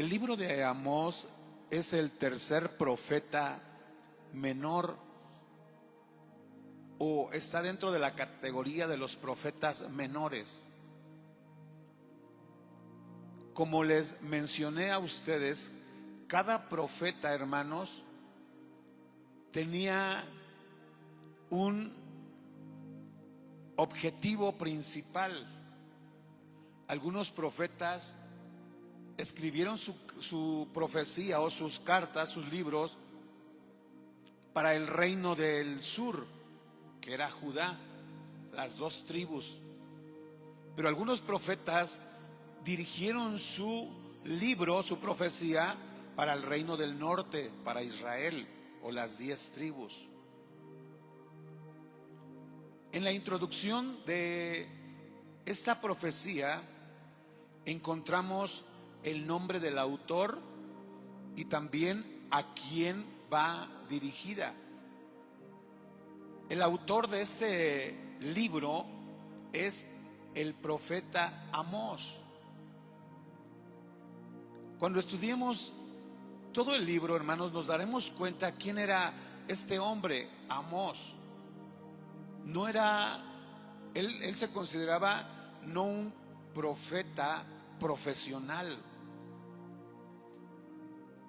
El libro de Amós es el tercer profeta menor, o está dentro de la categoría de los profetas menores. Como les mencioné a ustedes, cada profeta, hermanos, tenía un objetivo principal. Algunos profetas escribieron su profecía o sus cartas, sus libros, para el reino del sur, que era Judá, las dos tribus. Pero algunos profetas dirigieron su libro, su profecía, para el reino del norte, para Israel, o las 10 tribus. En la introducción de esta profecía encontramos el nombre del autor y también a quién va dirigida. El autor de este libro es el profeta Amós. Cuando estudiemos todo el libro, hermanos, nos daremos cuenta quién era este hombre, Amós. No era, él se consideraba no un profeta profesional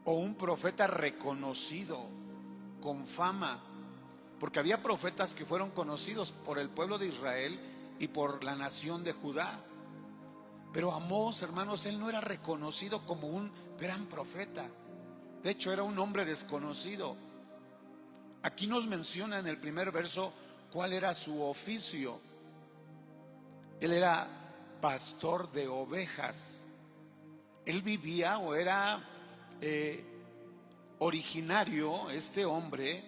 o un profeta reconocido con fama, porque había profetas que fueron conocidos por el pueblo de Israel y por la nación de Judá. Pero Amós, hermanos, él no era reconocido como un gran profeta. De hecho, era un hombre desconocido. Aquí nos menciona en el primer verso cuál era su oficio. Él era pastor de ovejas. Él vivía o era originario, este hombre,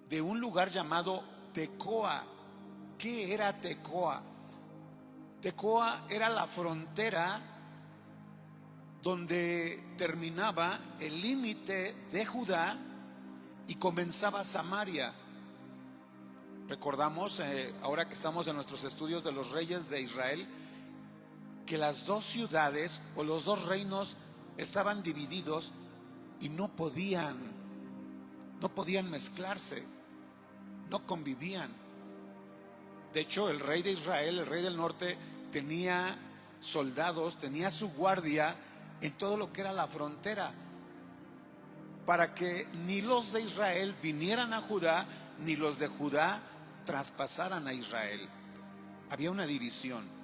de un lugar llamado Tecoa. ¿Qué era Tecoa? Tecoa era la frontera donde terminaba el límite de Judá y comenzaba Samaria. Recordamos, ahora que estamos en nuestros estudios de los reyes de Israel, que las dos ciudades o los dos reinos estaban divididos y no podían mezclarse, no convivían. De hecho, el rey de Israel, el rey del norte, tenía soldados, tenía su guardia en todo lo que era la frontera, para que ni los de Israel vinieran a Judá, ni los de Judá traspasaran a Israel. Había una división.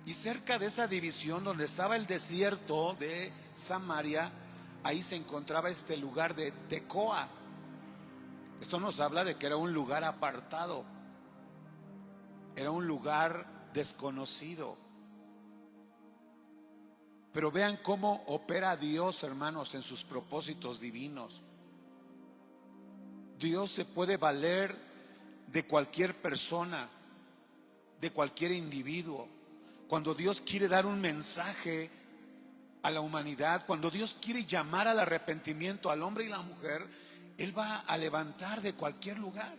Y cerca de esa división, donde estaba el desierto de Samaria, ahí se encontraba este lugar de Tecoa. Esto nos habla de que era un lugar apartado, era un lugar desconocido. Pero vean cómo opera Dios, hermanos, en sus propósitos divinos. Dios se puede valer de cualquier persona, de cualquier individuo. Cuando Dios quiere dar un mensaje a la humanidad, cuando Dios quiere llamar al arrepentimiento al hombre y la mujer, Él va a levantar de cualquier lugar.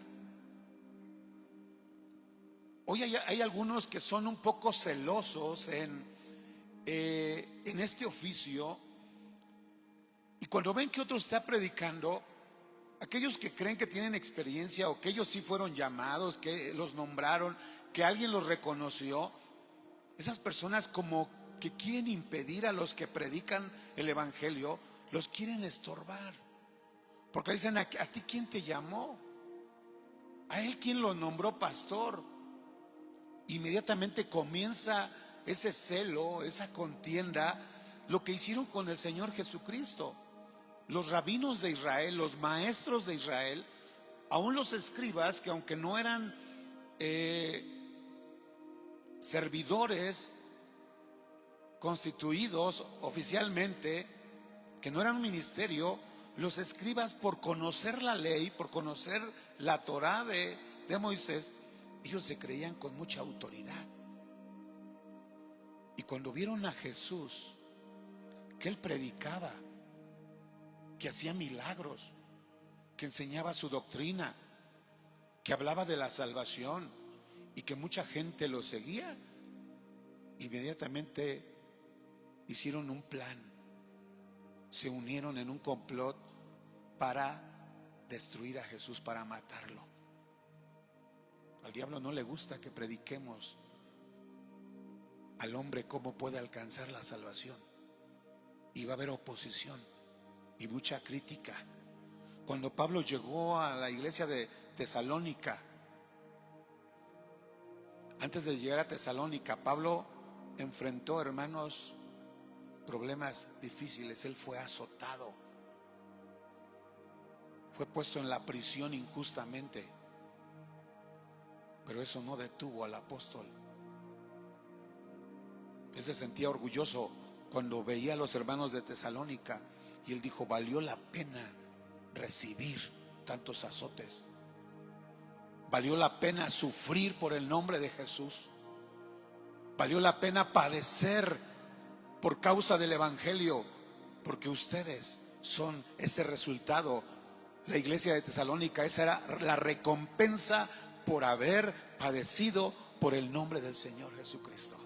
Hoy hay algunos que son un poco celosos en este oficio, y cuando ven que otro está predicando, aquellos que creen que tienen experiencia o que ellos sí fueron llamados, que los nombraron, que alguien los reconoció, esas personas como que quieren impedir a los que predican el evangelio, los quieren estorbar, porque dicen: ¿a ti quién te llamó? ¿A él quién lo nombró pastor? Inmediatamente comienza ese celo, esa contienda, lo que hicieron con el Señor Jesucristo. Los rabinos de Israel, los maestros de Israel, aún los escribas, que aunque no eran servidores constituidos oficialmente, que no eran un ministerio, los escribas, por conocer la ley, por conocer la Torá de Moisés, ellos se creían con mucha autoridad. Y cuando vieron a Jesús, que Él predicaba, que hacía milagros, que enseñaba su doctrina, que hablaba de la salvación y que mucha gente lo seguía, inmediatamente hicieron un plan, se unieron en un complot para destruir a Jesús, para matarlo. Al diablo no le gusta que prediquemos al hombre cómo puede alcanzar la salvación, y va a haber oposición y mucha crítica. Cuando Pablo llegó a la iglesia de Tesalónica, antes de llegar a Tesalónica, Pablo enfrentó, hermanos, problemas difíciles. Él fue azotado, fue puesto en la prisión injustamente, pero eso no detuvo al apóstol. Él se sentía orgulloso cuando veía a los hermanos de Tesalónica, y él dijo: valió la pena recibir tantos azotes, valió la pena sufrir por el nombre de Jesús, valió la pena padecer por causa del evangelio, porque ustedes son ese resultado. La iglesia de Tesalónica, esa era la recompensa por haber padecido por el nombre del Señor Jesucristo.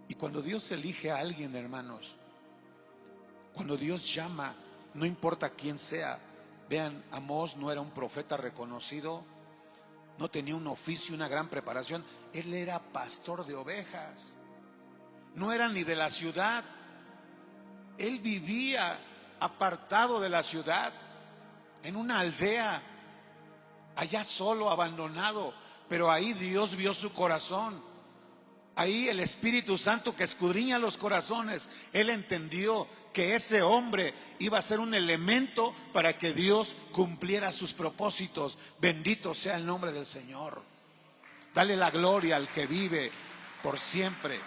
Y cuando Dios elige a alguien, hermanos, cuando Dios llama, no importa quién sea. Vean, Amós no era un profeta reconocido, no tenía un oficio, una gran preparación. Él era pastor de ovejas, no era ni de la ciudad. Él vivía apartado de la ciudad, en una aldea, allá solo, abandonado. Pero ahí Dios vio su corazón. Ahí el Espíritu Santo, que escudriña los corazones, Él entendió que ese hombre iba a ser un elemento para que Dios cumpliera sus propósitos. Bendito sea el nombre del Señor. Dale la gloria al que vive por siempre.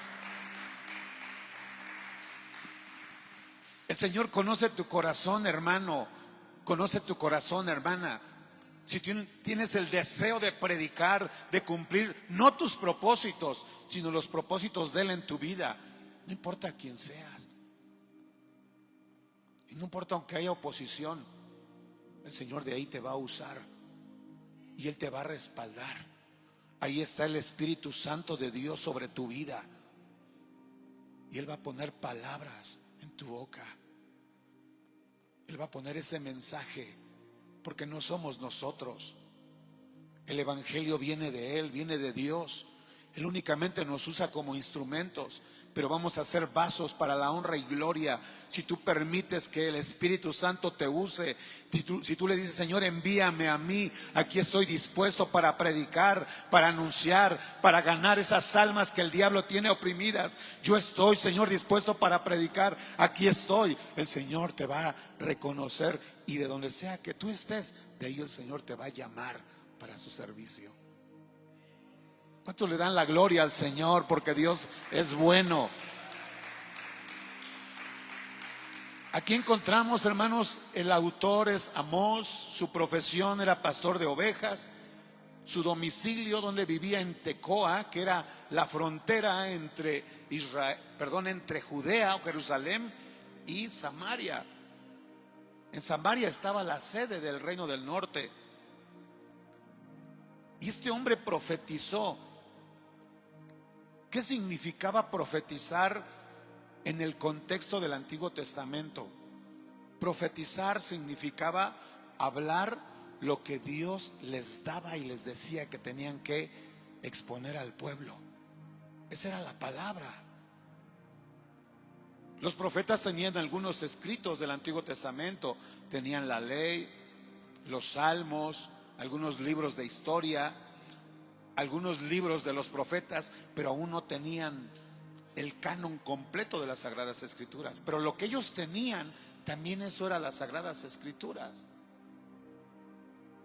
El Señor conoce tu corazón, hermano. Conoce tu corazón, hermana. Si tienes el deseo de predicar, de cumplir no tus propósitos, sino los propósitos de Él en tu vida, no importa quién seas, y no importa aunque haya oposición, el Señor de ahí te va a usar y Él te va a respaldar. Ahí está el Espíritu Santo de Dios sobre tu vida, y Él va a poner palabras en tu boca. Él va a poner ese mensaje, porque no somos nosotros. El evangelio viene de Él, viene de Dios. Él únicamente nos usa como instrumentos, pero vamos a ser vasos para la honra y gloria si tú permites que el Espíritu Santo te use. Si tú le dices: Señor, envíame a mí, aquí estoy dispuesto para predicar, para anunciar, para ganar esas almas que el diablo tiene oprimidas. Yo estoy, Señor, dispuesto para predicar, aquí estoy. El Señor te va a reconocer, y de donde sea que tú estés, de ahí el Señor te va a llamar para su servicio. ¿Cuántos le dan la gloria al Señor? Porque Dios es bueno. Aquí encontramos, hermanos, el autor es Amós. Su profesión era pastor de ovejas. Su domicilio, donde vivía, en Tecoa, que era la frontera entre entre Judea o Jerusalén y Samaria. En Samaria estaba la sede del reino del norte. Y este hombre profetizó. ¿Qué significaba profetizar en el contexto del Antiguo Testamento? Profetizar significaba hablar lo que Dios les daba y les decía que tenían que exponer al pueblo. Esa era la palabra. Los profetas tenían algunos escritos del Antiguo Testamento. Tenían la ley, los salmos, algunos libros de historia, algunos libros de los profetas, pero aún no tenían el canon completo de las Sagradas Escrituras. Pero lo que ellos tenían, también eso era las Sagradas Escrituras.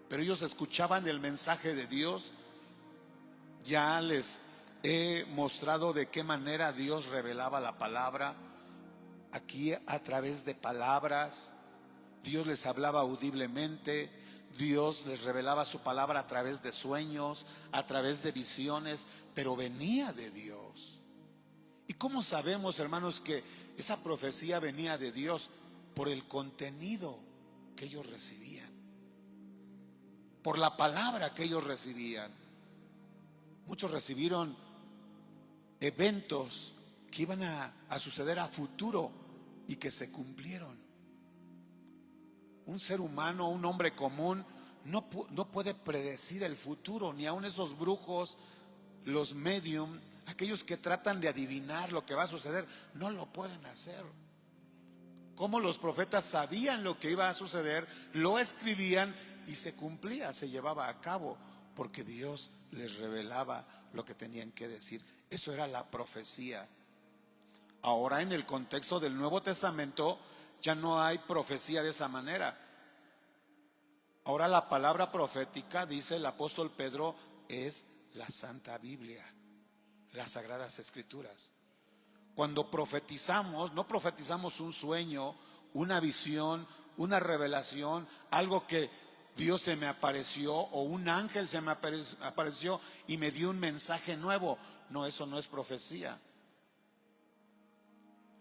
Pero ellos escuchaban el mensaje de Dios. Ya les he mostrado de qué manera Dios revelaba la palabra. Aquí, a través de palabras, Dios les hablaba audiblemente. Dios les revelaba su palabra a través de sueños, a través de visiones, pero venía de Dios. ¿Y cómo sabemos, hermanos, que esa profecía venía de Dios? Por el contenido que ellos recibían, por la palabra que ellos recibían. Muchos recibieron eventos que iban a suceder a futuro y que se cumplieron. Un ser humano, un hombre común, no puede predecir el futuro, ni aun esos brujos, los medium, aquellos que tratan de adivinar lo que va a suceder, no lo pueden hacer. Como los profetas sabían lo que iba a suceder, lo escribían y se cumplía, se llevaba a cabo, porque Dios les revelaba lo que tenían que decir. Eso era la profecía. Ahora, en el contexto del Nuevo Testamento, ya no hay profecía de esa manera. Ahora la palabra profética, dice el apóstol Pedro, es la Santa Biblia, las Sagradas Escrituras. Cuando profetizamos, no profetizamos un sueño, una visión, una revelación, algo que Dios se me apareció o un ángel se me apareció y me dio un mensaje nuevo. No, eso no es profecía.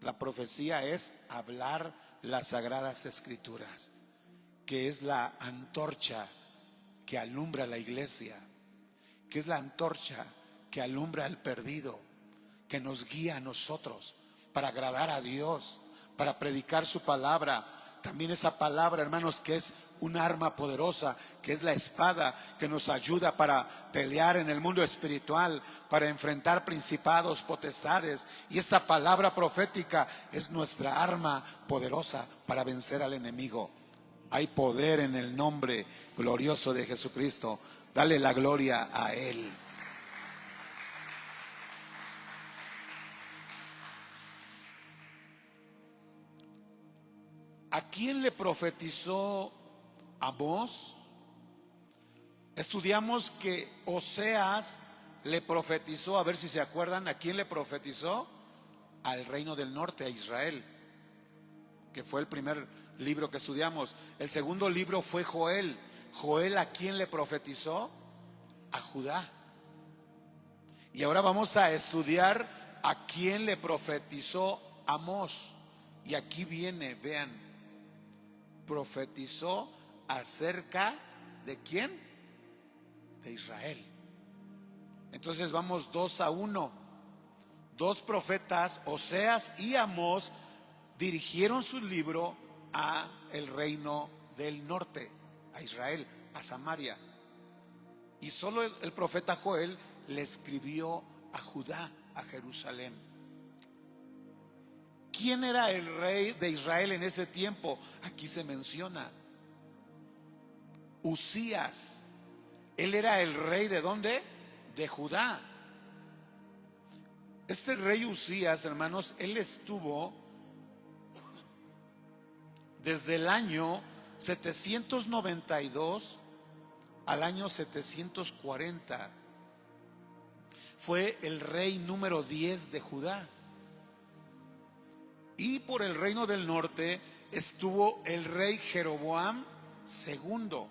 La profecía es hablar las Sagradas Escrituras, que es la antorcha que alumbra la iglesia, que es la antorcha que alumbra al perdido, que nos guía a nosotros para agradar a Dios, para predicar su palabra. También esa palabra, hermanos, que es un arma poderosa, que es la espada, que nos ayuda para pelear en el mundo espiritual, para enfrentar principados, potestades. Y esta palabra profética es nuestra arma poderosa para vencer al enemigo. Hay poder en el nombre glorioso de Jesucristo. Dale la gloria a Él. ¿A quién le profetizó Amós? Estudiamos que Oseas le profetizó, a ver si se acuerdan, ¿a quién le profetizó? Al reino del norte, a Israel, que fue el primer libro que estudiamos. El segundo libro fue Joel. Joel, ¿a quién le profetizó? A Judá. Y ahora vamos a estudiar a quién le profetizó Amós. Y aquí viene, vean, profetizó acerca de quién? De Israel. Entonces vamos 2-1. Dos profetas, Oseas y Amós, dirigieron su libro a el reino del norte, a Israel, a Samaria. Y solo el profeta Joel le escribió a Judá, a Jerusalén. ¿Quién era el rey de Israel en ese tiempo? Aquí se menciona Usías. Él era el rey ¿de dónde? De Judá. Este rey Usías, hermanos, él estuvo desde el año 792 al año 740. Fue el rey número 10 de Judá. Y por el reino del norte estuvo el rey Jeroboam II,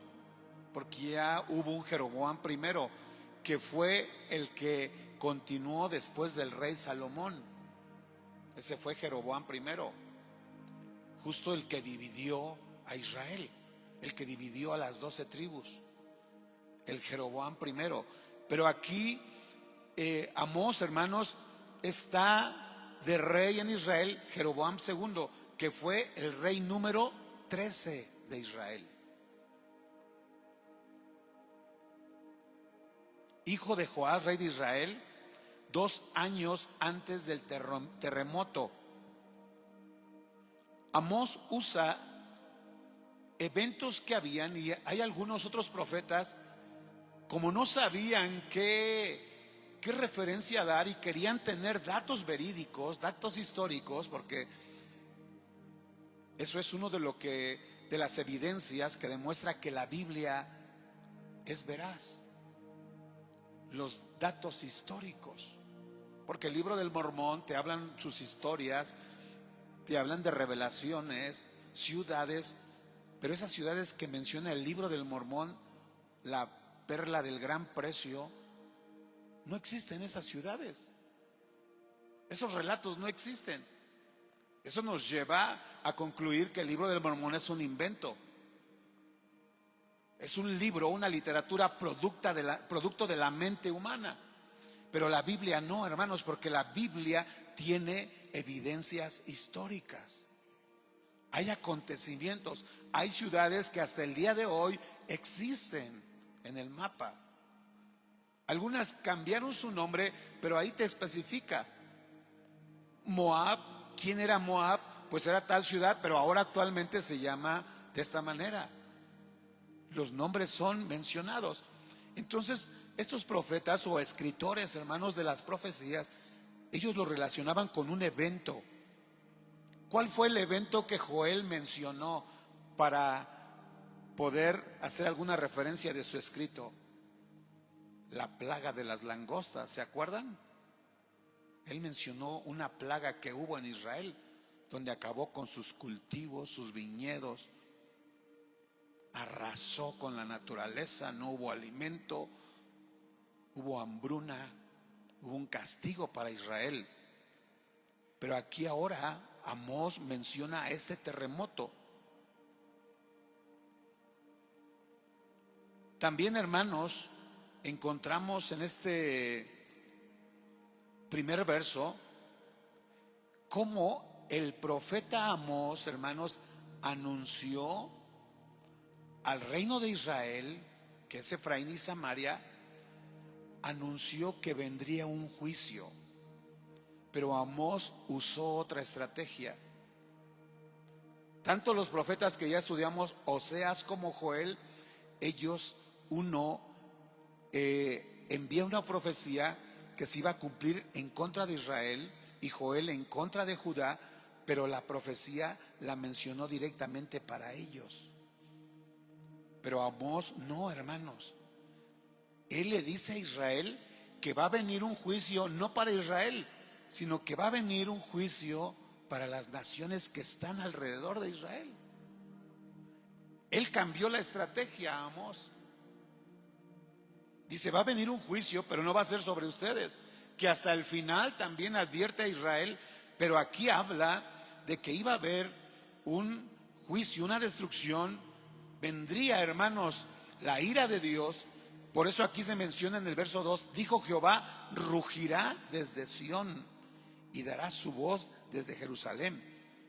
porque ya hubo un Jeroboam primero, que fue el que continuó después del rey Salomón. Ese fue Jeroboam primero, justo el que dividió a Israel, el que dividió a las 12 tribus, el Jeroboam primero. Pero aquí Amós, hermanos, está de rey en Israel Jeroboam II, que fue el rey número 13 de Israel. Hijo de Joás, rey de Israel, 2 años antes del terremoto. Amós usa eventos que habían, y hay algunos otros profetas, como no sabían qué referencia dar y querían tener datos verídicos, datos históricos, porque eso es uno de las evidencias que demuestra que la Biblia es veraz. Los datos históricos, porque el libro del Mormón te hablan sus historias, te hablan de revelaciones, ciudades, pero esas ciudades que menciona el libro del Mormón, la perla del gran precio, no existen esas ciudades. Esos relatos no existen. Eso nos lleva a concluir que el libro del Mormón es un invento. Es un libro, una literatura producto de la mente humana. Pero la Biblia no, hermanos, porque la Biblia tiene evidencias históricas. Hay acontecimientos, hay ciudades que hasta el día de hoy existen en el mapa. Algunas cambiaron su nombre, pero ahí te especifica. Moab, ¿quién era Moab? Pues era tal ciudad, pero ahora actualmente se llama de esta manera. Los nombres son mencionados. Entonces, estos profetas o escritores, hermanos, de las profecías, ellos lo relacionaban con un evento. ¿Cuál fue el evento que Joel mencionó para poder hacer alguna referencia de su escrito? La plaga de las langostas, ¿se acuerdan? Él mencionó una plaga que hubo en Israel, donde acabó con sus cultivos, sus viñedos, arrasó con la naturaleza, no hubo alimento, hubo hambruna, hubo un castigo para Israel. Pero aquí ahora Amós menciona este terremoto. También, hermanos, encontramos en este primer verso cómo el profeta Amós, hermanos, anunció al reino de Israel, que es Efraín y Samaria, anunció que vendría un juicio. Pero Amós usó otra estrategia. Tanto los profetas que ya estudiamos, Oseas como Joel, ellos, uno envía una profecía que se iba a cumplir en contra de Israel y Joel en contra de Judá, pero la profecía la mencionó directamente para ellos. Pero Amós no, hermanos. Él le dice a Israel que va a venir un juicio no para Israel, sino que va a venir un juicio para las naciones que están alrededor de Israel. Él cambió la estrategia, Amós. Dice, va a venir un juicio, pero no va a ser sobre ustedes, que hasta el final también advierte a Israel, pero aquí habla de que iba a haber un juicio, una destrucción. Vendría, hermanos, la ira de Dios. Por eso aquí se menciona en el verso 2, dijo Jehová, rugirá desde Sión y dará su voz desde Jerusalén,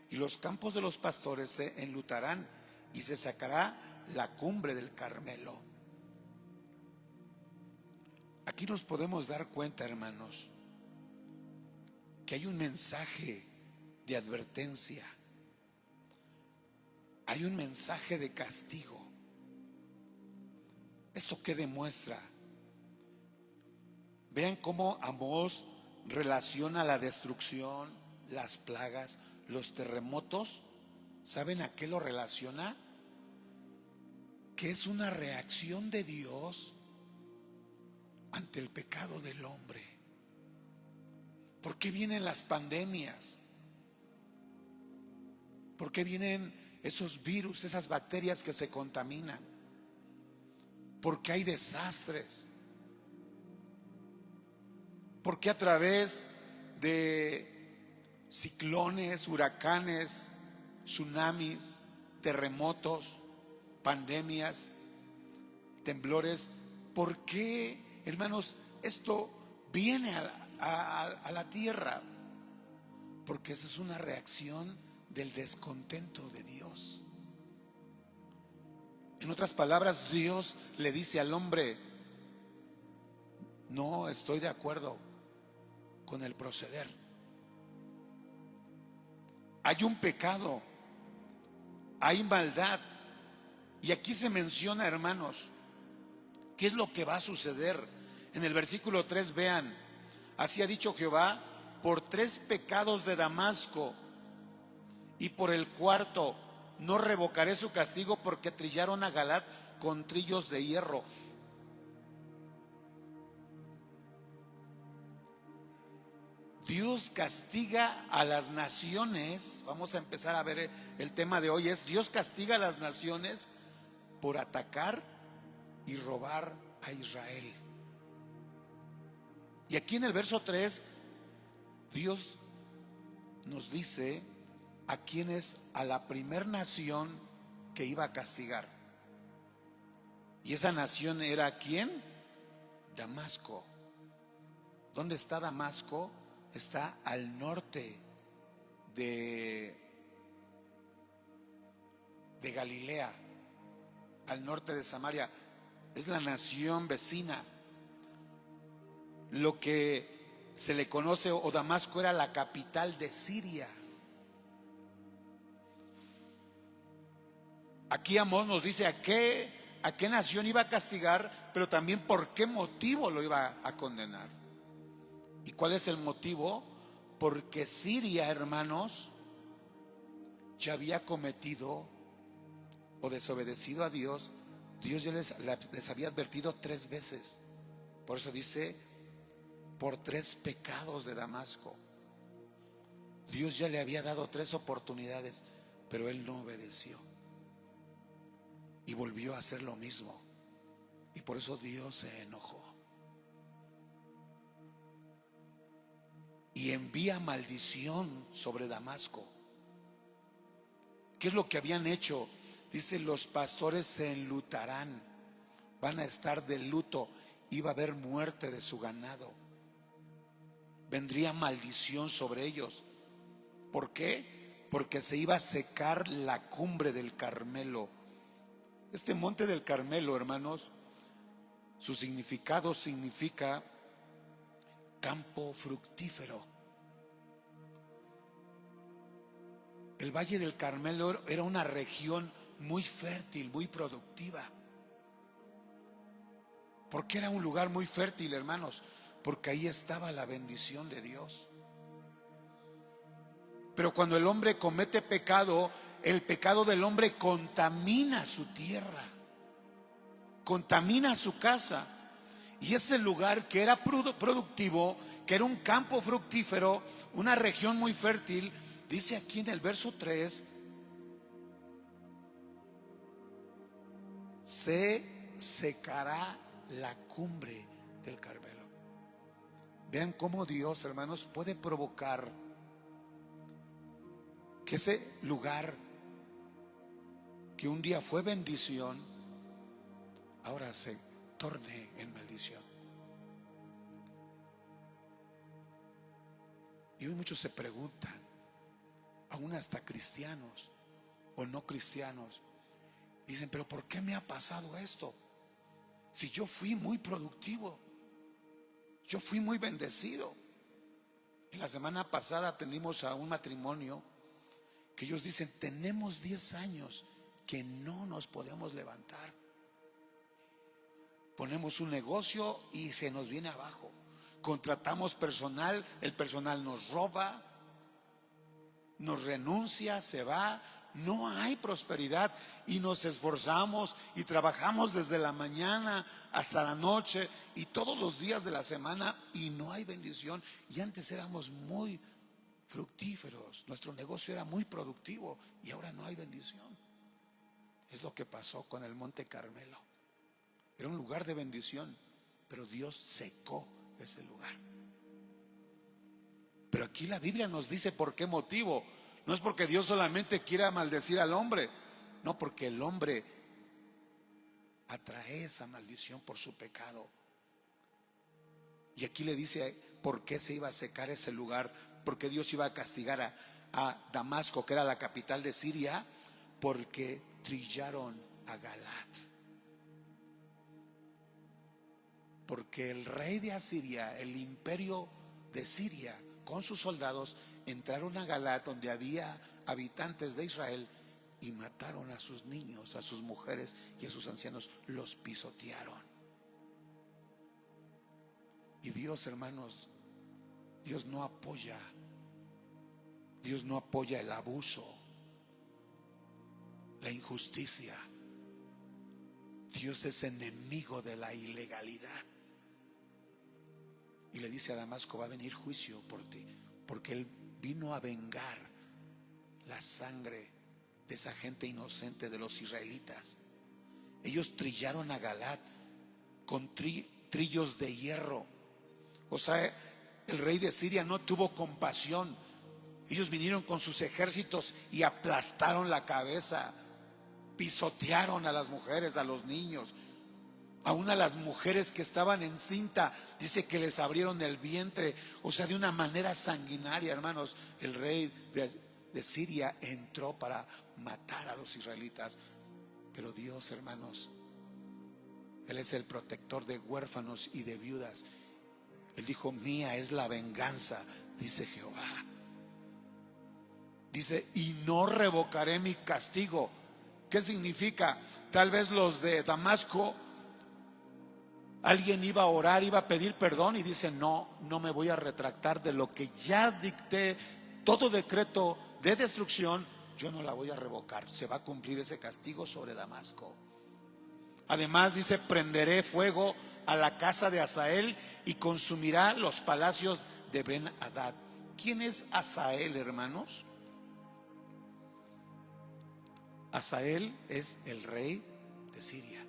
y los campos de los pastores se enlutarán y se sacará la cumbre del Carmelo. Aquí nos podemos dar cuenta, hermanos, que hay un mensaje de advertencia, hay un mensaje de castigo. ¿Esto qué demuestra? Vean cómo Amós relaciona la destrucción, las plagas, los terremotos. ¿Saben a qué lo relaciona? Que es una reacción de Dios ante el pecado del hombre. ¿Por qué vienen las pandemias? ¿Por qué vienen esos virus, esas bacterias que se contaminan? ¿Por qué hay desastres? ¿Por qué a través de ciclones, huracanes, tsunamis, terremotos, pandemias, temblores? ¿Por qué, hermanos, esto viene a la tierra? Porque esa es una reacción del descontento de Dios. En otras palabras, Dios le dice al hombre, no estoy de acuerdo con el proceder. Hay un pecado, hay maldad. Y aquí se menciona, hermanos, ¿qué es lo que va a suceder? En el versículo 3, vean, así ha dicho Jehová, por 3 pecados de Damasco y por el cuarto no revocaré su castigo, porque trillaron a Galaad con trillos de hierro. Dios castiga a las naciones. Vamos a empezar a ver el tema de hoy, es Dios castiga a las naciones por atacar y robar a Israel. Y aquí en el verso 3 Dios nos dice a quién es, a la primer nación que iba a castigar. Y esa nación era ¿quién? Damasco, ¿Dónde está Damasco? Está al norte de Galilea, al norte de Samaria. Es la nación vecina. Lo que se le conoce, o Damasco era la capital de Siria. Aquí Amós nos dice a qué nación iba a castigar, pero también por qué motivo lo iba a condenar. ¿Y cuál es el motivo? Porque Siria, hermanos, ya había cometido o desobedecido a Dios. Dios ya les había advertido 3 veces. Por eso dice, por 3 pecados de Damasco. Dios ya le había dado 3 oportunidades, pero él no obedeció y volvió a hacer lo mismo. Y por eso Dios se enojó y envía maldición sobre Damasco. ¿Qué es lo que habían hecho? Dice, los pastores se enlutarán, van a estar de luto, iba a haber muerte de su ganado, vendría maldición sobre ellos. ¿Por qué? Porque se iba a secar la cumbre del Carmelo. Este monte del Carmelo, hermanos, su significado significa campo fructífero. El Valle del Carmelo era una región muy fértil, muy productiva. ¿Por qué era un lugar muy fértil, hermanos? Porque ahí estaba la bendición de Dios. Pero cuando el hombre comete pecado, el pecado del hombre contamina su tierra, contamina su casa. Y ese lugar que era productivo, que era un campo fructífero, una región muy fértil, dice aquí en el verso 3, se secará la cumbre del Carmelo. Vean cómo Dios, hermanos, puede provocar que ese lugar que un día fue bendición, ahora se torne en maldición. Y hoy muchos se preguntan, aún hasta cristianos o no cristianos, dicen, pero ¿por qué me ha pasado esto? Si yo fui muy productivo, yo fui muy bendecido. En la semana pasada atendimos a un matrimonio que ellos dicen, tenemos 10 años que no nos podemos levantar. Ponemos un negocio y se nos viene abajo. Contratamos personal, el personal nos roba, nos renuncia, se va. No hay prosperidad y nos esforzamos y trabajamos desde la mañana hasta la noche y todos los días de la semana y no hay bendición. Y antes éramos muy fructíferos, nuestro negocio era muy productivo y ahora no hay bendición. Es lo que pasó con el Monte Carmelo. Era un lugar de bendición, pero Dios secó ese lugar. Pero aquí la Biblia nos dice por qué motivo. No es porque Dios solamente quiera maldecir al hombre, no, porque el hombre atrae esa maldición por su pecado. Y aquí le dice por qué se iba a secar ese lugar, porque Dios iba a castigar a Damasco, que era la capital de Siria, porque trillaron a Galat. Porque el rey de Asiria, el imperio de Siria, con sus soldados, entraron a Galat, donde había habitantes de Israel, y mataron a sus niños, a sus mujeres y a sus ancianos, los pisotearon. Y Dios, hermanos, Dios no apoya el abuso, la injusticia. Dios es enemigo de la ilegalidad. Y le dice a Damasco, va a venir juicio por ti, porque él vino a vengar la sangre de esa gente inocente de los israelitas. Ellos trillaron a Galat con trillos de hierro. O sea, el rey de Siria no tuvo compasión. Ellos vinieron con sus ejércitos y aplastaron la cabeza, pisotearon a las mujeres, a los niños. Aún a las mujeres que estaban encinta, dice que les abrieron el vientre, o sea, de una manera sanguinaria, hermanos. El rey de Siria entró para matar a los israelitas. Pero Dios, hermanos, Él es el protector de huérfanos y de viudas. Él dijo: mía es la venganza, dice Jehová. Dice: y no revocaré mi castigo. ¿Qué significa? Tal vez los de Damasco, alguien iba a orar, iba a pedir perdón y dice: no me voy a retractar de lo que ya dicté. Todo decreto de destrucción yo no la voy a revocar. Se va a cumplir ese castigo sobre Damasco. Además dice: prenderé fuego a la casa de Hazael y consumirá los palacios de Ben-Hadad. ¿Quién es Hazael, hermanos? Hazael es el rey de Siria.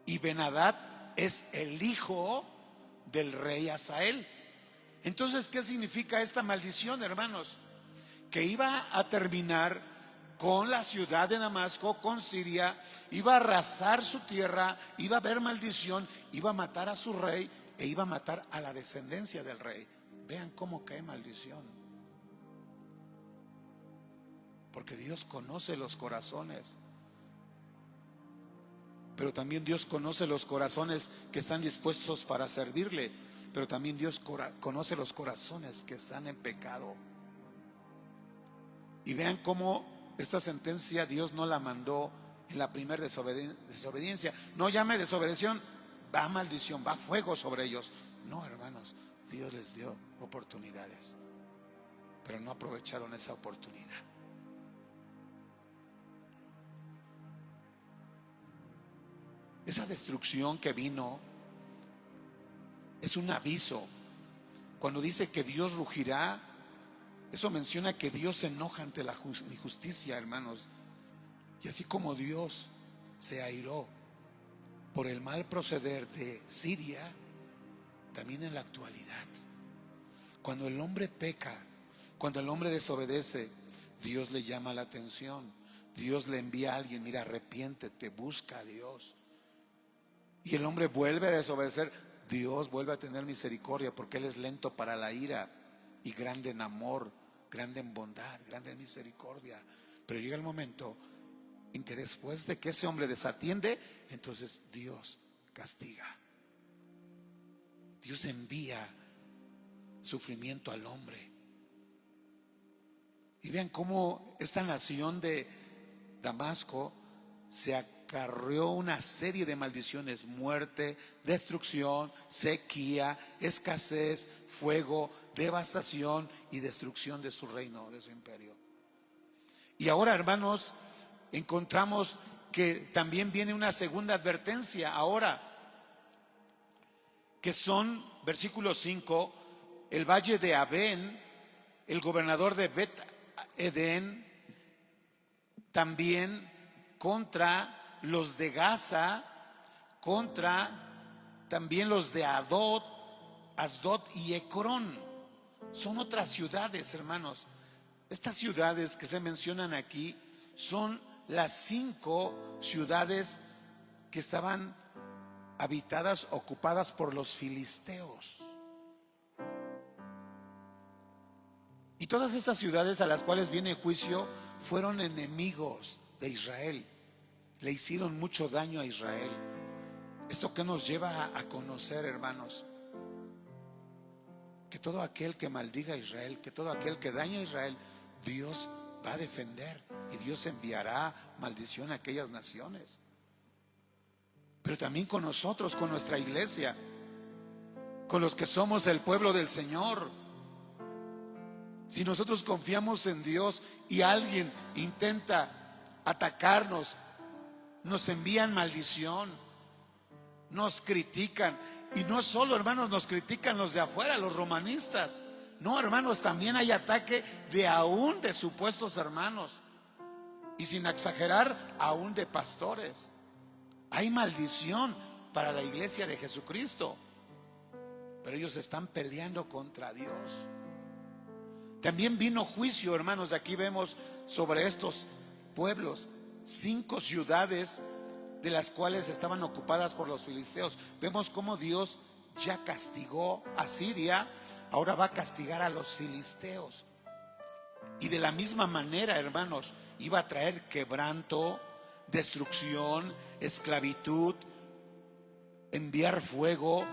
Y Ben-Hadad es el hijo del rey Hazael. Entonces, ¿qué significa esta maldición, hermanos? Que iba a terminar con la ciudad de Damasco, con Siria, iba a arrasar su tierra, iba a haber maldición, iba a matar a su rey e iba a matar a la descendencia del rey. Vean cómo cae maldición. Porque Dios conoce los corazones. Pero también Dios conoce los corazones que están dispuestos para servirle. Pero también Dios conoce los corazones que están en pecado. Y vean cómo esta sentencia Dios no la mandó en la primera desobediencia. No llame desobediencia, va maldición, va fuego sobre ellos. No, hermanos, Dios les dio oportunidades, pero no aprovecharon esa oportunidad. Esa destrucción que vino es un aviso. Cuando dice que Dios rugirá, eso menciona que Dios se enoja ante la injusticia, hermanos. Y así como Dios se airó por el mal proceder de Siria, también en la actualidad, cuando el hombre peca, cuando el hombre desobedece, Dios le llama la atención. Dios le envía a alguien: mira, arrepiéntete, busca a Dios. Y el hombre vuelve a desobedecer, Dios vuelve a tener misericordia, porque Él es lento para la ira y grande en amor, grande en bondad, grande en misericordia. Pero llega el momento en que después de que ese hombre desatiende, entonces Dios castiga. Dios envía sufrimiento al hombre. Y vean cómo esta nación de Damasco se acarreó una serie de maldiciones: muerte, destrucción, sequía, escasez, fuego, devastación y destrucción de su reino, de su imperio. Y ahora, hermanos, encontramos que también viene una segunda advertencia ahora, que son, versículo 5, el valle de Abén, el gobernador de Bet-Edén, también contra los de Gaza, contra también los de Asdod y Ecrón. Son otras ciudades, hermanos. Estas ciudades que se mencionan aquí son las 5 ciudades que estaban habitadas, ocupadas por los filisteos. Y todas estas ciudades a las cuales viene juicio fueron enemigos de Israel. Le hicieron mucho daño a Israel. ¿Esto qué nos lleva a conocer, hermanos? Que todo aquel que maldiga a Israel, que todo aquel que daña a Israel, Dios va a defender y Dios enviará maldición a aquellas naciones. Pero también con nosotros, con nuestra iglesia, con los que somos el pueblo del Señor. Si nosotros confiamos en Dios y alguien intenta atacarnos, nos envían maldición, nos critican. Y no solo, hermanos, nos critican los de afuera, los romanistas. No, hermanos, también hay ataque de aún de supuestos hermanos. Y sin exagerar, aún de pastores. Hay maldición para la iglesia de Jesucristo. Pero ellos están peleando contra Dios. También vino juicio, hermanos. Aquí vemos sobre estos pueblos 5 ciudades de las cuales estaban ocupadas por los filisteos. Vemos cómo Dios ya castigó a Siria, ahora va a castigar a los filisteos. Y de la misma manera, hermanos, iba a traer quebranto, destrucción, esclavitud, enviar fuego,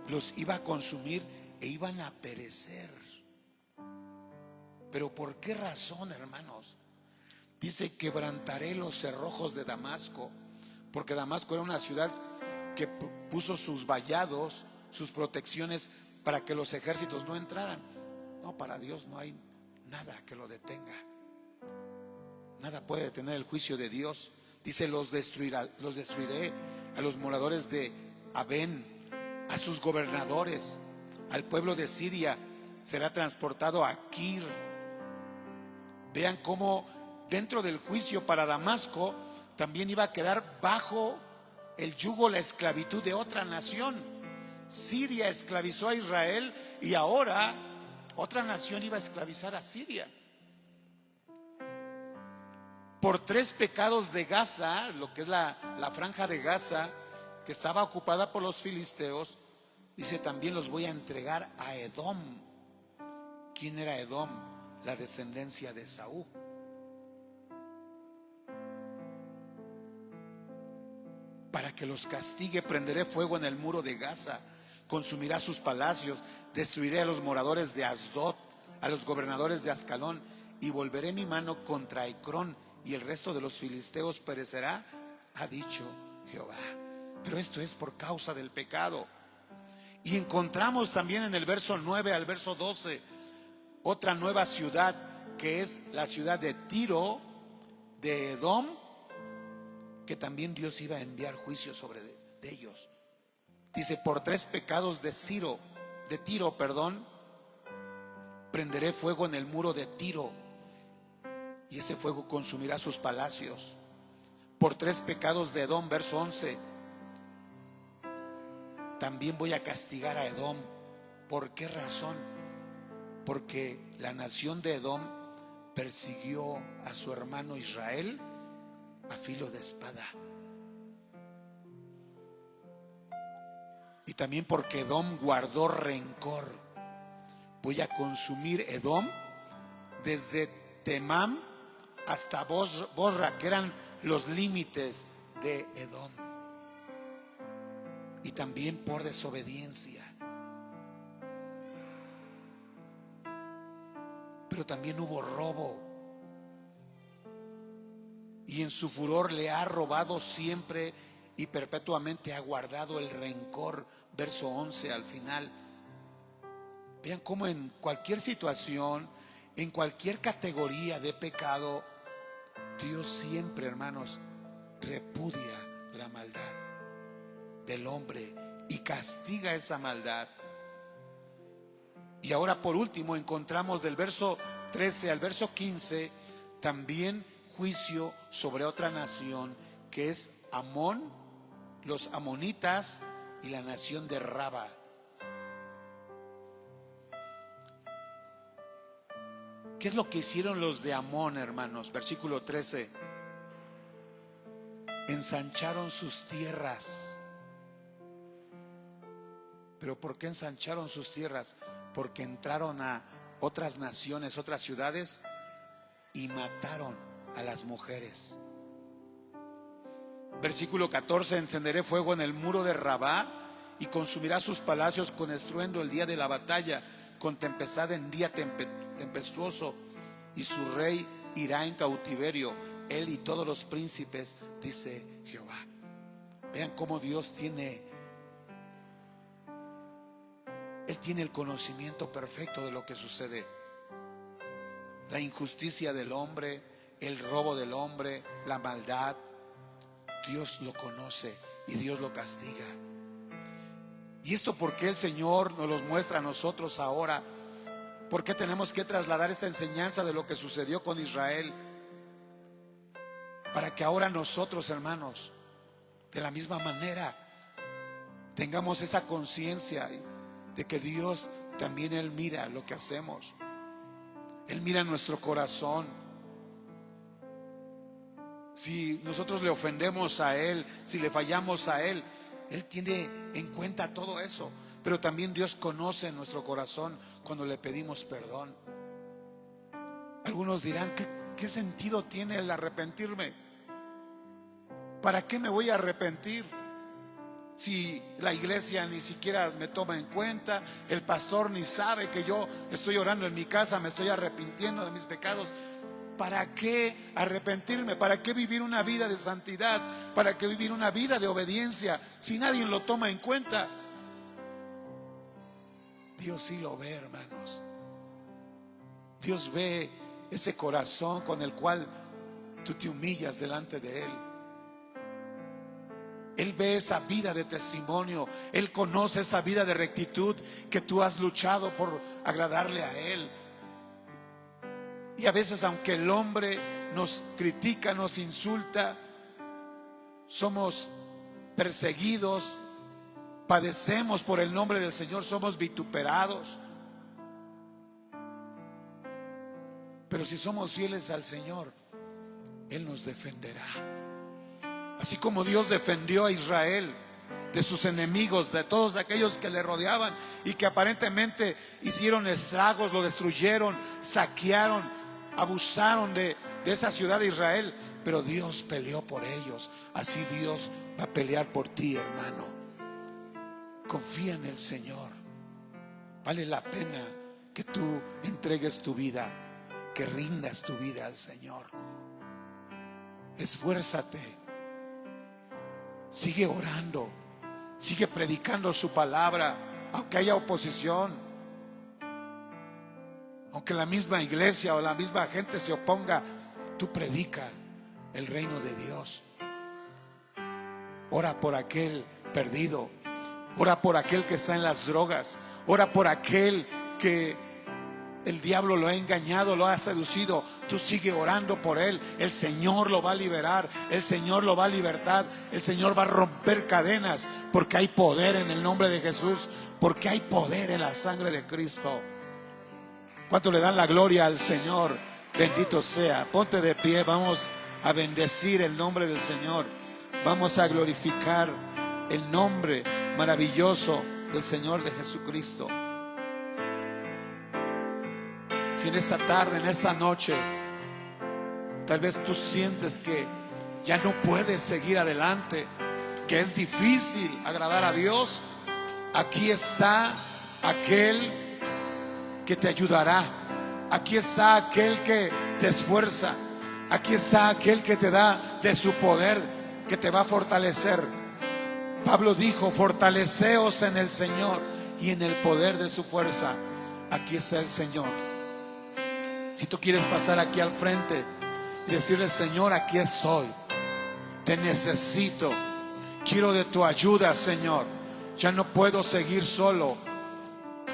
los iba a consumir e iban a perecer. Pero ¿por qué razón, hermanos? Dice: quebrantaré los cerrojos de Damasco, porque Damasco era una ciudad que puso sus vallados, sus protecciones para que los ejércitos no entraran. No, para Dios no hay nada que lo detenga. Nada puede detener el juicio de Dios. Dice: los destruiré a los moradores de Abén, a sus gobernadores, al pueblo de Siria será transportado a Kir. Vean cómo dentro del juicio para Damasco también iba a quedar bajo el yugo, la esclavitud de otra nación. Siria esclavizó a Israel y ahora otra nación iba a esclavizar a Siria. Por 3 pecados de Gaza, lo que es la franja de Gaza, que estaba ocupada por los filisteos, dice: también los voy a entregar a Edom. ¿Quién era Edom? La descendencia de Esaú. Para que los castigue, prenderé fuego en el muro de Gaza, consumirá sus palacios, destruiré a los moradores de Asdod, a los gobernadores de Ascalón, y volveré mi mano contra Ecrón, y el resto de los filisteos perecerá, ha dicho Jehová. Pero esto es por causa del pecado. Y encontramos también en el verso 9 al verso 12 otra nueva ciudad, que es la ciudad de Tiro, de Edom, que también Dios iba a enviar juicio sobre de ellos. Dice: por 3 pecados de Tiro, prenderé fuego en el muro de Tiro, y ese fuego consumirá sus palacios. Por 3 pecados de Edom, verso 11, también voy a castigar a Edom. ¿Por qué razón? Porque la nación de Edom persiguió a su hermano Israel a filo de espada. Y también porque Edom guardó rencor. Voy a consumir Edom desde Temán hasta Bosra, que eran los límites de Edom. Y también por desobediencia. Pero también hubo robo. Y en su furor le ha robado siempre y perpetuamente ha guardado el rencor. Verso 11 al final. Vean cómo en cualquier situación, en cualquier categoría de pecado, Dios siempre, hermanos, repudia la maldad del hombre y castiga esa maldad. Y ahora, por último, encontramos del verso 13 al verso 15 también juicio sobre otra nación, que es Amón, los amonitas y la nación de Raba. ¿Qué es lo que hicieron los de Amón, hermanos? Versículo 13. Ensancharon sus tierras. ¿Pero por qué ensancharon sus tierras? Porque entraron a otras naciones, otras ciudades, y mataron a las mujeres. Versículo 14. Encenderé fuego en el muro de Rabá y consumirá sus palacios con estruendo el día de la batalla, con tempestad en día tempestuoso, y su rey irá en cautiverio, él y todos los príncipes, dice Jehová. Vean cómo Dios tiene el conocimiento perfecto de lo que sucede. La injusticia del hombre, el robo del hombre, la maldad, Dios lo conoce y Dios lo castiga. Y esto porque el Señor nos los muestra a nosotros ahora. ¿Por qué tenemos que trasladar esta enseñanza de lo que sucedió con Israel? Para que ahora nosotros, hermanos, de la misma manera, tengamos esa conciencia de que Dios también Él mira lo que hacemos. Él mira nuestro corazón. Si nosotros le ofendemos a Él, si le fallamos a Él, Él tiene en cuenta todo eso. Pero también Dios conoce nuestro corazón cuando le pedimos perdón. Algunos dirán, ¿qué sentido tiene el arrepentirme? ¿Para qué me voy a arrepentir? Si la iglesia ni siquiera me toma en cuenta, el pastor ni sabe que yo estoy orando en mi casa, me estoy arrepintiendo de mis pecados. ¿Para qué arrepentirme? ¿Para qué vivir una vida de santidad? ¿Para qué vivir una vida de obediencia si nadie lo toma en cuenta? Dios sí lo ve, hermanos. Dios ve ese corazón con el cual tú te humillas delante de Él. Él ve esa vida de testimonio. Él conoce esa vida de rectitud que tú has luchado por agradarle a Él. Y a veces, aunque el hombre nos critica, nos insulta, somos perseguidos, padecemos por el nombre del Señor, somos vituperados. Pero si somos fieles al Señor, Él nos defenderá. Así como Dios defendió a Israel de sus enemigos, de todos aquellos que le rodeaban y que aparentemente hicieron estragos, lo destruyeron, saquearon, abusaron de esa ciudad de Israel. Pero Dios peleó por ellos. Así Dios va a pelear por ti, hermano. Confía en el Señor. Vale la pena que tú entregues tu vida, que rindas tu vida al Señor. Esfuérzate. Sigue orando, sigue predicando su palabra, aunque haya oposición, aunque la misma iglesia o la misma gente se oponga. Tú predica el reino de Dios. Ora por aquel perdido, ora por aquel que está en las drogas, ora por aquel que el diablo lo ha engañado, lo ha seducido. Tú sigue orando por él. El Señor lo va a liberar, el Señor lo va a libertar, el Señor va a romper cadenas, porque hay poder en el nombre de Jesús, porque hay poder en la sangre de Cristo. ¿Cuánto le dan la gloria al Señor? Bendito sea. Ponte de pie, vamos a bendecir el nombre del Señor. Vamos a glorificar el nombre maravilloso del Señor de Jesucristo. Si en esta tarde, en esta noche, tal vez tú sientes que ya no puedes seguir adelante, que es difícil agradar a Dios, aquí está aquel que te ayudará. Aquí está aquel que te esfuerza. Aquí está aquel que te da de su poder, que te va a fortalecer. Pablo dijo: fortaleceos en el Señor y en el poder de su fuerza. Aquí está el Señor. Si tú quieres pasar aquí al frente y decirle: Señor, aquí estoy, te necesito, quiero de tu ayuda, Señor, ya no puedo seguir solo,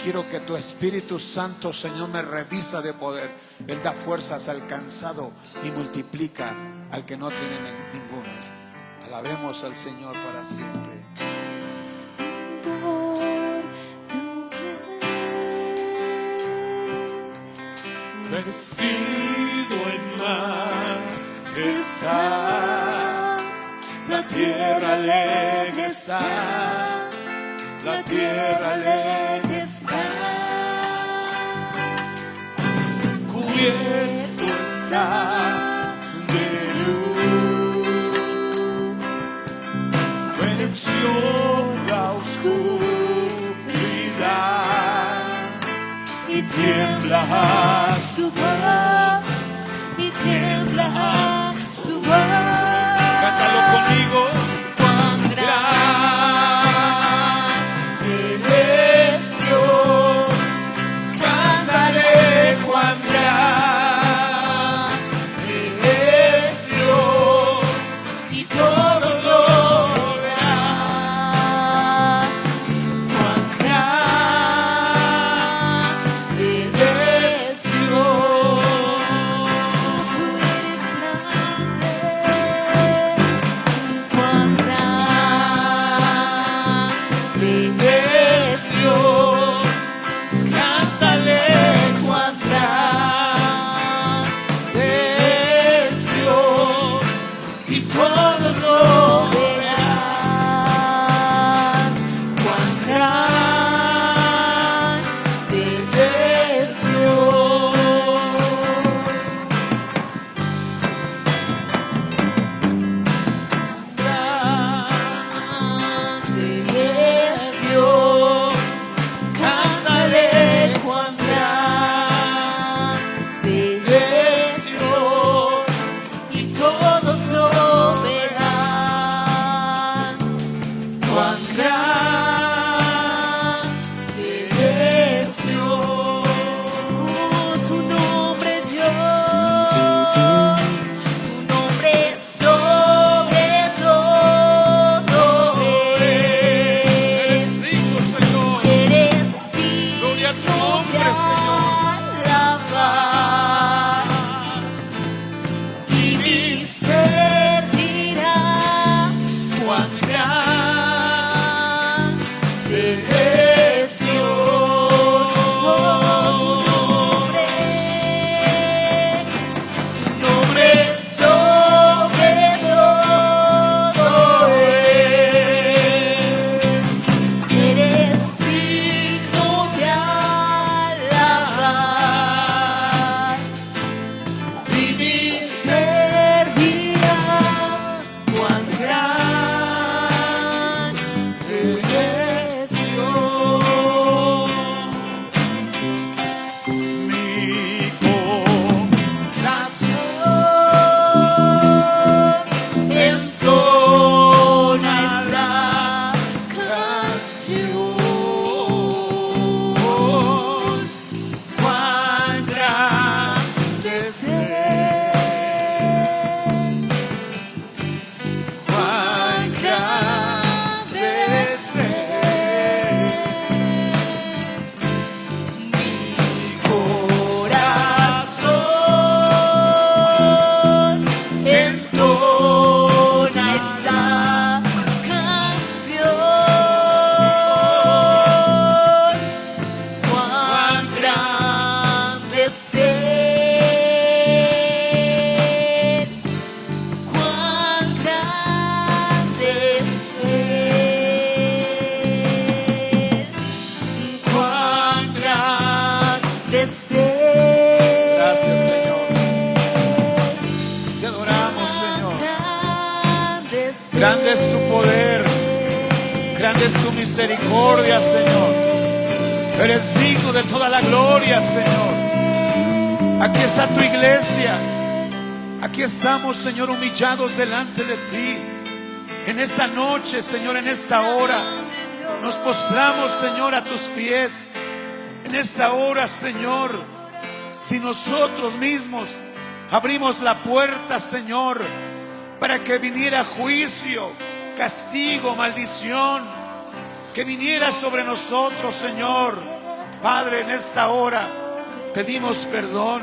quiero que tu Espíritu Santo, Señor, me revista de poder. Él da fuerzas al cansado y multiplica al que no tiene ninguna. Alabemos al Señor para siempre. Vestido en majestad, la tierra alegre está, la tierra alegre está, cubierto está de luz, venció la oscuridad y tiembla su voz, y tiembla su voz. Cántalo conmigo. Cuán grande es Dios, cantaré cuán grande es Dios, y todos lo verán. Cuán grande es Dios, tú eres grande. engrandecer. Gracias, Señor. Te adoramos, Señor. Grande es tu poder, grande es tu misericordia, Señor. Eres digno de toda la gloria, Señor. Aquí está tu iglesia. Aquí estamos, Señor, humillados delante de ti. En esta noche, Señor, en esta hora, nos postramos, Señor, a tus pies. En esta hora, Señor, si nosotros mismos abrimos la puerta, Señor, para que viniera juicio, castigo, maldición, que viniera sobre nosotros, Señor. Padre, en esta hora pedimos perdón.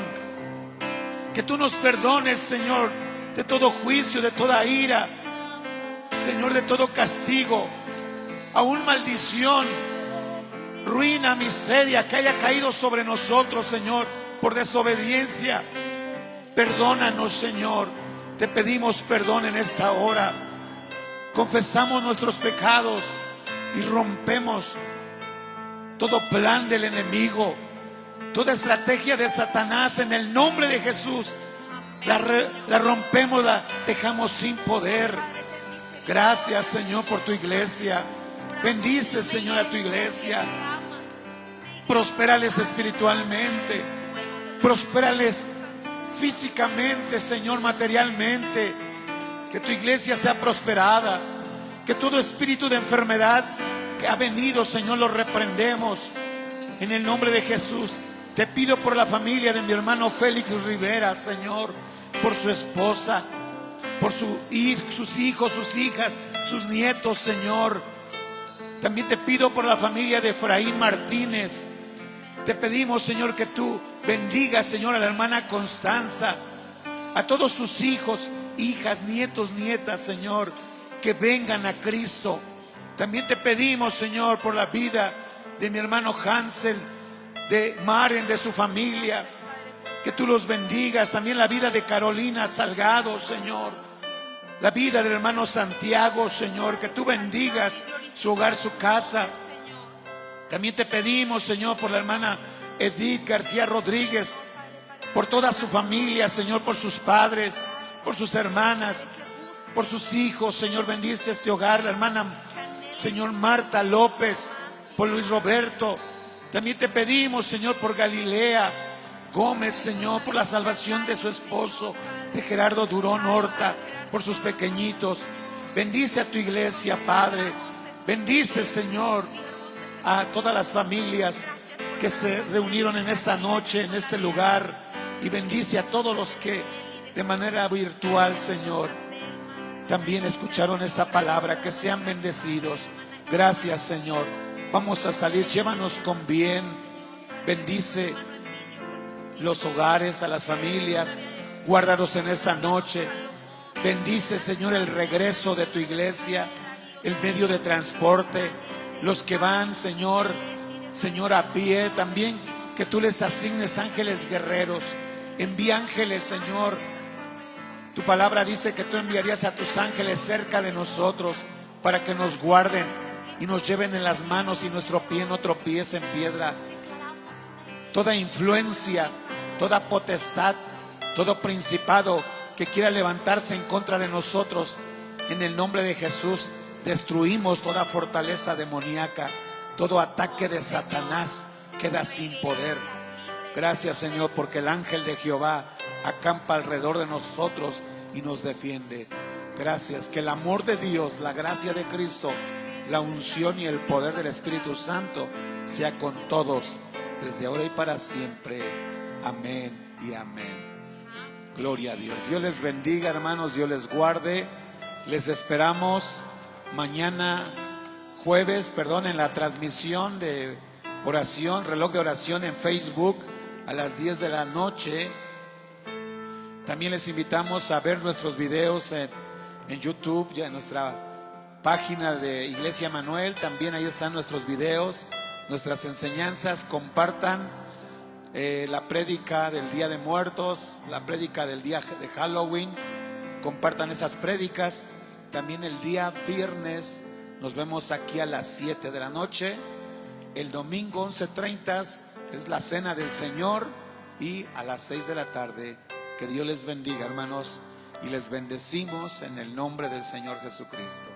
Que tú nos perdones, Señor, de todo juicio, de toda ira, Señor, de todo castigo, aún maldición, ruina, miseria que haya caído sobre nosotros, Señor, por desobediencia. Perdónanos, Señor. Te pedimos perdón en esta hora. Confesamos nuestros pecados y rompemos todo plan del enemigo, toda estrategia de Satanás. En el nombre de Jesús la rompemos, la dejamos sin poder. Gracias, Señor, por tu iglesia. Bendice, Señor, a tu iglesia. Prospérales espiritualmente, prospérales físicamente, Señor, materialmente. Que tu iglesia sea prosperada. Que todo espíritu de enfermedad que ha venido, Señor, lo reprendemos en el nombre de Jesús. Te pido por la familia de mi hermano Félix Rivera, Señor, por su esposa, por sus hijos, sus hijas, sus nietos, Señor. También te pido por la familia de Efraín Martínez. Te pedimos, Señor, que tú bendigas, Señor, a la hermana Constanza, a todos sus hijos, hijas, nietos, nietas, Señor, que vengan a Cristo. También te pedimos, Señor, por la vida de mi hermano Hansel, de Maren, de su familia, que tú los bendigas. También la vida de Carolina Salgado, Señor, la vida del hermano Santiago, Señor, que tú bendigas su hogar, su casa. También te pedimos, Señor, por la hermana Edith García Rodríguez, por toda su familia, Señor, por sus padres, por sus hermanas, por sus hijos, Señor, bendice este hogar. La hermana, Señor, Marta López, por Luis Roberto. También te pedimos, Señor, por Galilea Gómez, Señor, por la salvación de su esposo, de Gerardo Durón Horta, por sus pequeñitos. Bendice a tu iglesia, Padre. Bendice, Señor, a todas las familias que se reunieron en esta noche, en este lugar. Y bendice a todos los que de manera virtual, Señor, también escucharon esta palabra. Que sean bendecidos. Gracias, Señor. Vamos a salir, llévanos con bien. Bendice los hogares, a las familias. Guárdanos en esta noche. Bendice, Señor, el regreso de tu iglesia, el medio de transporte, los que van, Señor, a pie. También que tú les asignes ángeles guerreros. Envía ángeles, Señor. Tu palabra dice que tú enviarías a tus ángeles cerca de nosotros para que nos guarden y nos lleven en las manos y nuestro pie no tropiece en piedra. Toda influencia, toda potestad, todo principado que quiera levantarse en contra de nosotros, en el nombre de Jesús, destruimos toda fortaleza demoníaca. Todo ataque de Satanás queda sin poder. Gracias, Señor, porque el ángel de Jehová acampa alrededor de nosotros y nos defiende. Gracias, que el amor de Dios, la gracia de Cristo, la unción y el poder del Espíritu Santo sea con todos desde ahora y para siempre. Amén y amén. Gloria a Dios. Dios les bendiga, hermanos. Dios les guarde. Les esperamos mañana jueves, en la transmisión de oración, reloj de oración en Facebook a las 10 de la noche. También les invitamos a ver nuestros videos en YouTube, ya en nuestra página de Iglesia Manuel. También ahí están nuestros videos, nuestras enseñanzas. Compartan la prédica del Día de Muertos, la prédica del día de Halloween. Compartan esas prédicas. También el día viernes nos vemos aquí a las 7 de la noche. El domingo 11:30 Es la cena del Señor y a las 6 de la tarde. Que Dios les bendiga, hermanos, y les bendecimos en el nombre del Señor Jesucristo.